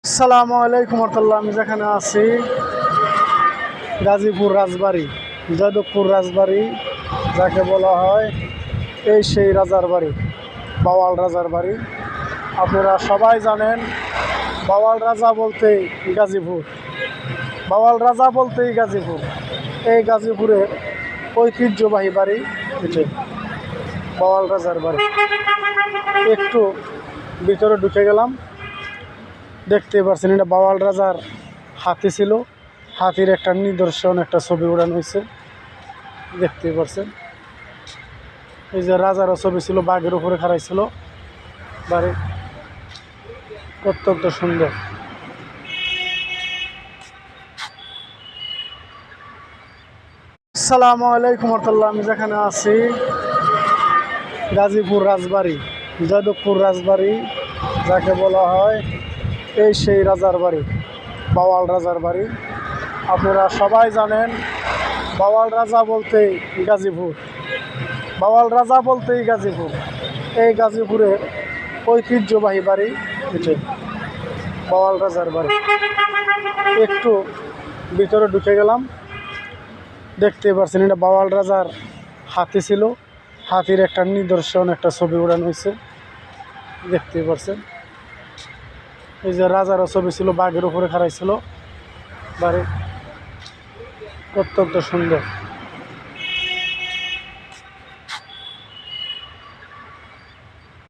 আসসালামু আলাইকুম রহমতুল্লাহ। আমি যেখানে আছি গাজীপুর রাজবাড়ি, যাদবপুর রাজবাড়ি যাকে বলা হয়, এই সেই রাজার বাড়ি, বাওয়াল রাজার বাড়ি। আপনারা সবাই জানেন বাওয়াল রাজা বলতেই গাজীপুর, বাওয়াল রাজা বলতেই গাজীপুর। এই গাজীপুরের ঐতিহ্যবাহী বাড়ি এটি, বাওয়াল রাজার বাড়ি। একটু ভিতরে ঢুকে গেলাম, দেখতে পাচ্ছেন এটা বাওয়াল রাজার হাতি ছিল। হাতির একটা নিদর্শন, একটা ছবি উড়ানো হয়েছে, দেখতে পাচ্ছেন। এই যে রাজারও ছবি ছিল, বাঘের উপরে খাড়াইছিল। বাড়ি অত্যন্ত সুন্দর। আসসালামু আলাইকুম রহমতুল্লাহ। আমি যেখানে আছি গাজীপুর রাজবাড়ি, যাদবপুর রাজবাড়ি যাকে বলা হয়, এই সেই রাজার বাড়ি, বাওয়াল রাজার বাড়ি। আপনারা সবাই জানেন বাওয়াল রাজা বলতেই গাজীপুর, বাওয়াল রাজা বলতেই গাজীপুর। এই গাজীপুরের ঐতিহ্যবাহী বাড়ি এটি, বাওয়াল রাজার বাড়ি। একটু ভিতরে ঢুকে গেলাম, দেখতে পাচ্ছেন এটা বাওয়াল রাজার হাতি ছিল। হাতির একটা নিদর্শন, একটা ছবি উড়ানো হয়েছে, দেখতে পাচ্ছেন। এই যে রাজারও ছবি ছিল, বাঘের উপরে খাড়াইছিল। বাড়ি অত্যন্ত সুন্দর।